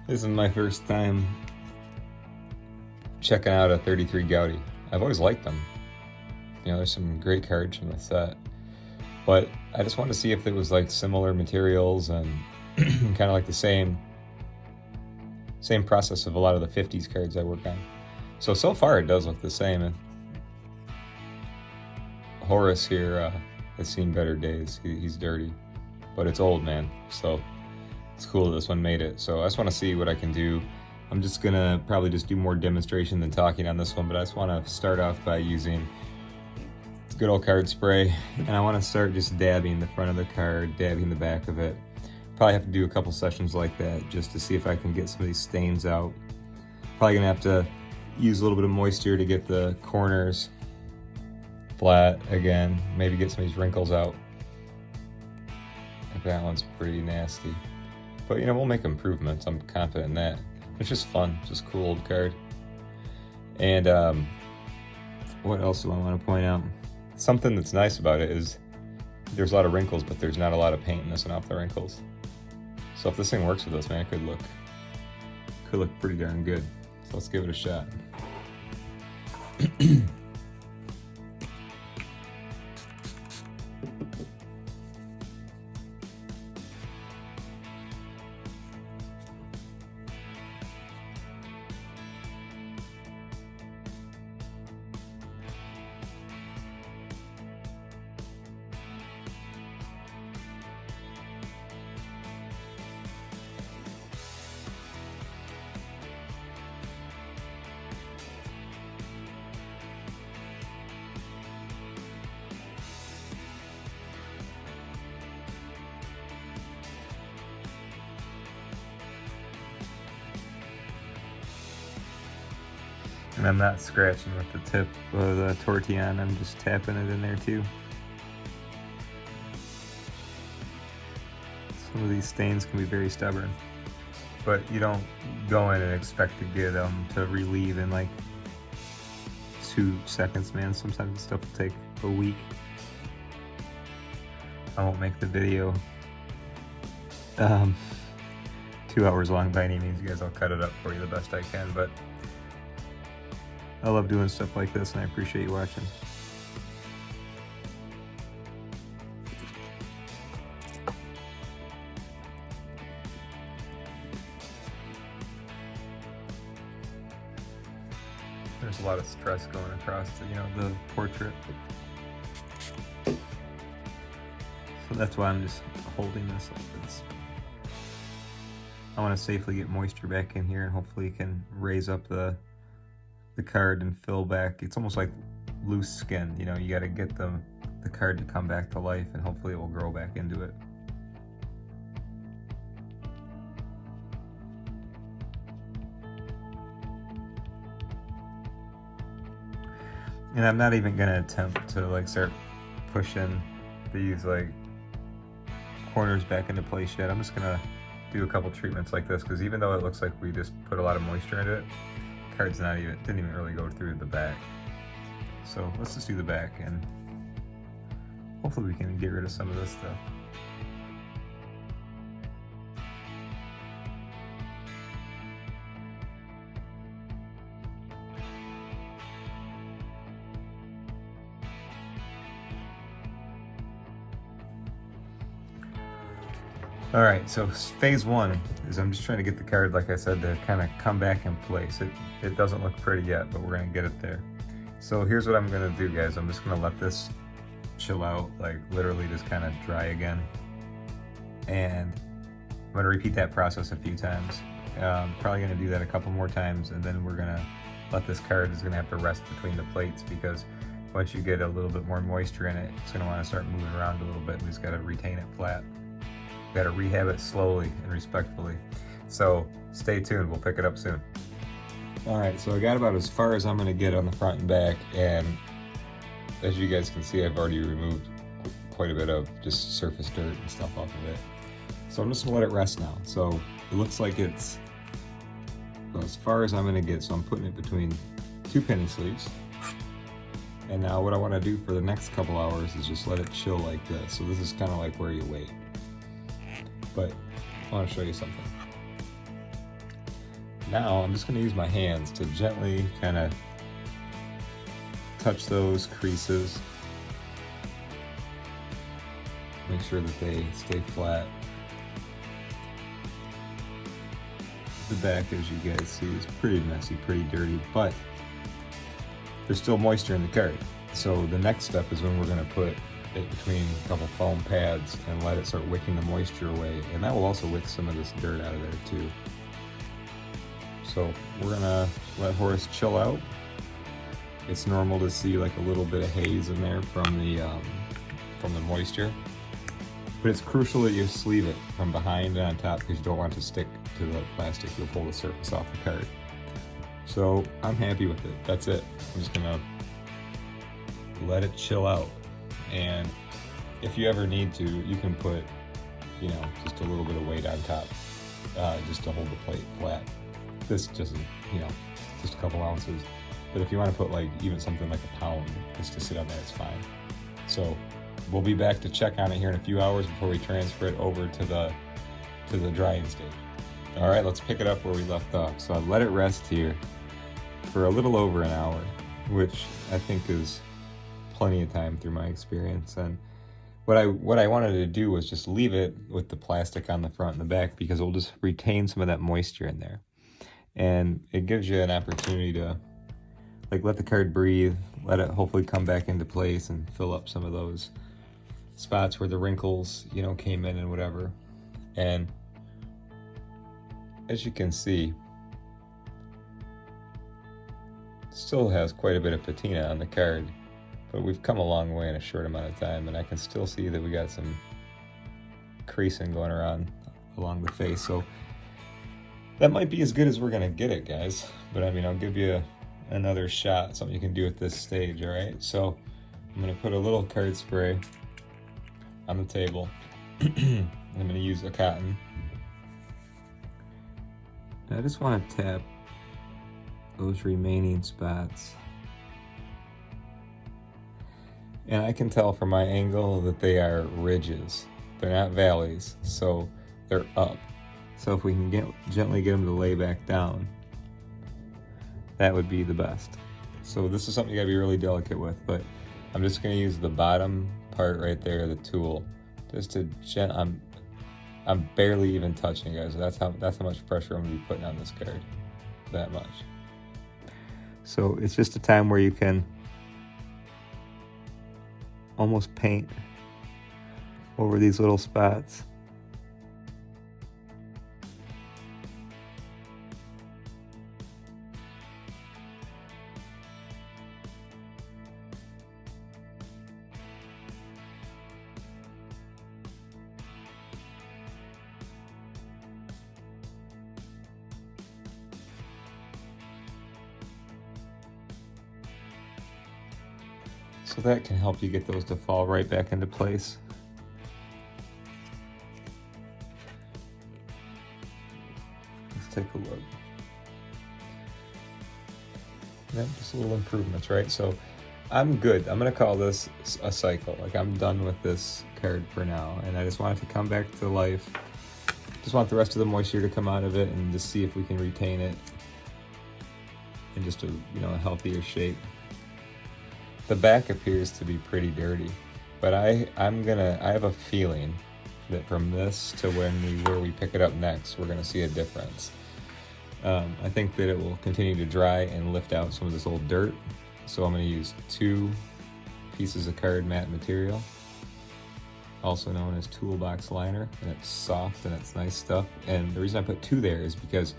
This is my first time checking out a 33 Goudey. I've always liked them. You know, there's some great cards from the set. But I just wanted to see if it was like similar materials and kind of like the same process of a lot of the 50s cards I work on. So far it does look the same. And Horace here has seen better days. He's dirty, but it's old, man. So it's cool that this one made it. So I just want to see what I can do. I'm just gonna probably just do more demonstration than talking on this one, but I just want to start off by using good old card spray, and I want to start just dabbing the front of the card, dabbing the back of it. Probably have to do a couple sessions like that just to see if I can get some of these stains out. Probably gonna have to use a little bit of moisture to get the corners flat again, maybe get some of these wrinkles out. That one's pretty nasty, but you know, we'll make improvements. I'm confident in that. It's just fun, just a cool old card. And what else do I want to point out? Something that's nice about it is there's a lot of wrinkles, but there's not a lot of paint missing off the wrinkles. So if this thing works with us, man, it could look pretty darn good. So let's give it a shot. And I'm not scratching with the tip of the tortillon, I'm just tapping it in there too. Some of these stains can be very stubborn, but you don't go in and expect to get them to relieve in like 2 seconds, man. Sometimes this stuff will take a week. I won't make the video 2 hours long by any means, you guys. I'll cut it up for you the best I can, but I love doing stuff like this, and I appreciate you watching. There's a lot of stress going across the portrait. So that's why I'm just holding this like this. I want to safely get moisture back in here, and hopefully it can raise up the card and fill back. It's almost like loose skin, you know, you got to get the card to come back to life, and hopefully it will grow back into it. And I'm not even gonna attempt to like start pushing these like corners back into place yet. I'm just gonna do a couple treatments like this, because even though it looks like we just put a lot of moisture into it, card's didn't even really go through the back. So let's just do the back, and hopefully we can get rid of some of this stuff. All right, so phase 1 is I'm just trying to get the card, like I said, to kind of come back in place. It doesn't look pretty yet, but we're gonna get it there. So here's what I'm gonna do, guys. I'm just gonna let this chill out, like literally just kind of dry again. And I'm gonna repeat that process a few times. Probably gonna do that a couple more times, and then we're gonna let this card is gonna have to rest between the plates, because once you get a little bit more moisture in it, it's gonna wanna start moving around a little bit. We just gotta retain it flat. Got to rehab it slowly and respectfully. So stay tuned, we'll pick it up soon. All right, so I got about as far as I'm gonna get on the front and back, and as you guys can see, I've already removed quite a bit of just surface dirt and stuff off of it. So I'm just gonna let it rest now. So it looks like it's as far as I'm gonna get, so I'm putting it between 2 penny sleeves. And now what I wanna do for the next couple hours is just let it chill like this. So this is kind of like where you wait. But I want to show you something. Now I'm just going to use my hands to gently kind of touch those creases. Make sure that they stay flat. The back, as you guys see, is pretty messy, pretty dirty, but there's still moisture in the card. So the next step is when we're going to put it between a couple foam pads and let it start wicking the moisture away, and that will also wick some of this dirt out of there too. So we're gonna let Horace chill out. It's normal to see like a little bit of haze in there from the moisture, but it's crucial that you sleeve it from behind and on top because you don't want it to stick to the plastic. You'll pull the surface off the card. So I'm happy with it. That's it. I'm just gonna let it chill out. And if you ever need to, you can put, you know, just a little bit of weight on top, just to hold the plate flat. This just, you know, just a couple ounces. But if you want to put like even something like a pound just to sit on there, it's fine. So we'll be back to check on it here in a few hours before we transfer it over to the drying stage. All right, let's pick it up where we left off. So I've let it rest here for a little over an hour, which I think is plenty of time through my experience. And what I wanted to do was just leave it with the plastic on the front and the back because it will just retain some of that moisture in there. And it gives you an opportunity to like let the card breathe, let it hopefully come back into place and fill up some of those spots where the wrinkles, you know, came in and whatever. And as you can see, it still has quite a bit of patina on the card, but we've come a long way in a short amount of time, and I can still see that we got some creasing going around along the face. So that might be as good as we're gonna get it, guys. But I mean, I'll give you another shot, something you can do at this stage, all right? So I'm gonna put a little card spray on the table. I'm gonna use a cotton. I just wanna tap those remaining spots. And I can tell from my angle that they are ridges. They're not valleys, so they're up. So if we can gently get them to lay back down, that would be the best. So this is something you gotta be really delicate with, but I'm just gonna use the bottom part right there, the tool, just to I'm barely even touching, guys. That's how much pressure I'm gonna be putting on this card, that much. So it's just a time where you can almost paint over these little spots. So that can help you get those to fall right back into place. Let's take a look. Yeah, just little improvements, right? So I'm good. I'm gonna call this a cycle. Like I'm done with this card for now, and I just want it to come back to life. Just want the rest of the moisture to come out of it and just see if we can retain it in just a, you know, a healthier shape. The back appears to be pretty dirty, but I have a feeling that from this to where we pick it up next, we're gonna see a difference. I think that it will continue to dry and lift out some of this old dirt. So I'm gonna use 2 pieces of card matte material, also known as toolbox liner, and it's soft and it's nice stuff. And the reason I put 2 there is because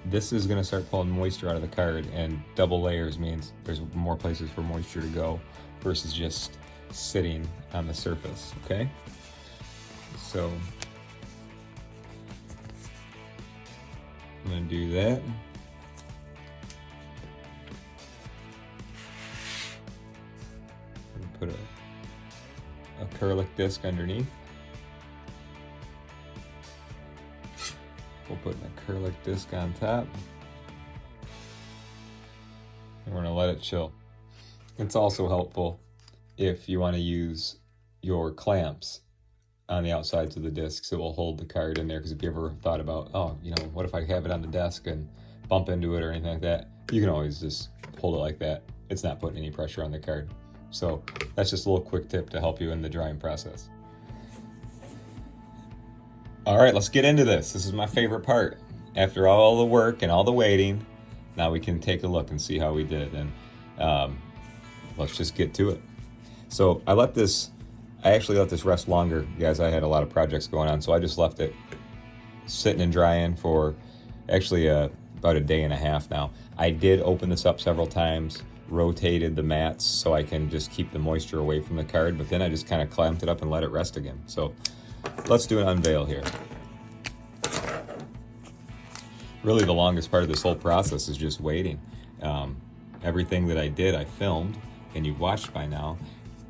this is gonna start pulling moisture out of the card, and double layers means there's more places for moisture to go versus just sitting on the surface, okay? So I'm gonna do that. I'm gonna put a acrylic disc underneath. We'll put an acrylic disc on top. And we're gonna let it chill. It's also helpful if you wanna use your clamps on the outsides of the discs. It will hold the card in there, because if you ever thought about, oh, you know, what if I have it on the desk and bump into it or anything like that, you can always just hold it like that. It's not putting any pressure on the card. So that's just a little quick tip to help you in the drying process. All right, let's get into this. This is my favorite part. After all the work and all the waiting, now we can take a look and see how we did. And let's just get to it. So I actually let this rest longer, guys. I had a lot of projects going on, so I just left it sitting and drying for actually about a day and a half now. I did open this up several times, rotated the mats so I can just keep the moisture away from the card, but then I just kind of clamped it up and let it rest again. So let's do an unveil here. Really, the longest part of this whole process is just waiting. Everything that I did, I filmed, and you've watched by now.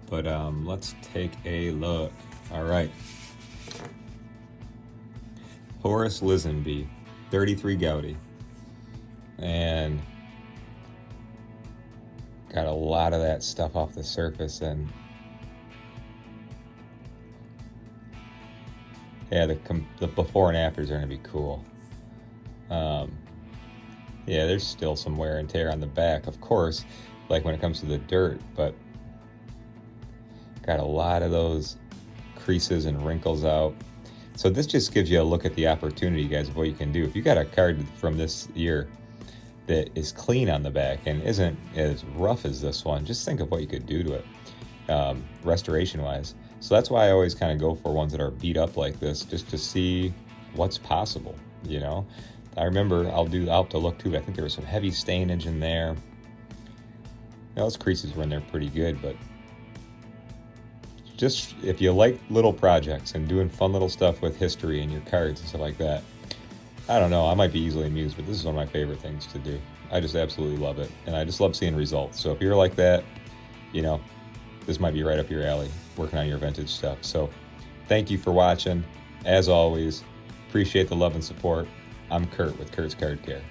But let's take a look. All right. Horace Lisenby, 33 Goudey. And got a lot of that stuff off the surface, and yeah, the before and afters are going to be cool. Yeah, there's still some wear and tear on the back, of course, like when it comes to the dirt, but got a lot of those creases and wrinkles out. So this just gives you a look at the opportunity, guys, of what you can do. If you got a card from this year that is clean on the back and isn't as rough as this one, just think of what you could do to it, restoration-wise. So that's why I always kind of go for ones that are beat up like this, just to see what's possible, you know? I remember I'll have to look too, but I think there was some heavy stainage in there. Those creases were in there pretty good, but just if you like little projects and doing fun little stuff with history and your cards and stuff like that, I don't know, I might be easily amused, but this is one of my favorite things to do. I just absolutely love it, and I just love seeing results. So if you're like that, you know, this might be right up your alley, working on your vintage stuff. So thank you for watching. As always, appreciate the love and support. I'm Kurt with Kurt's Card Care.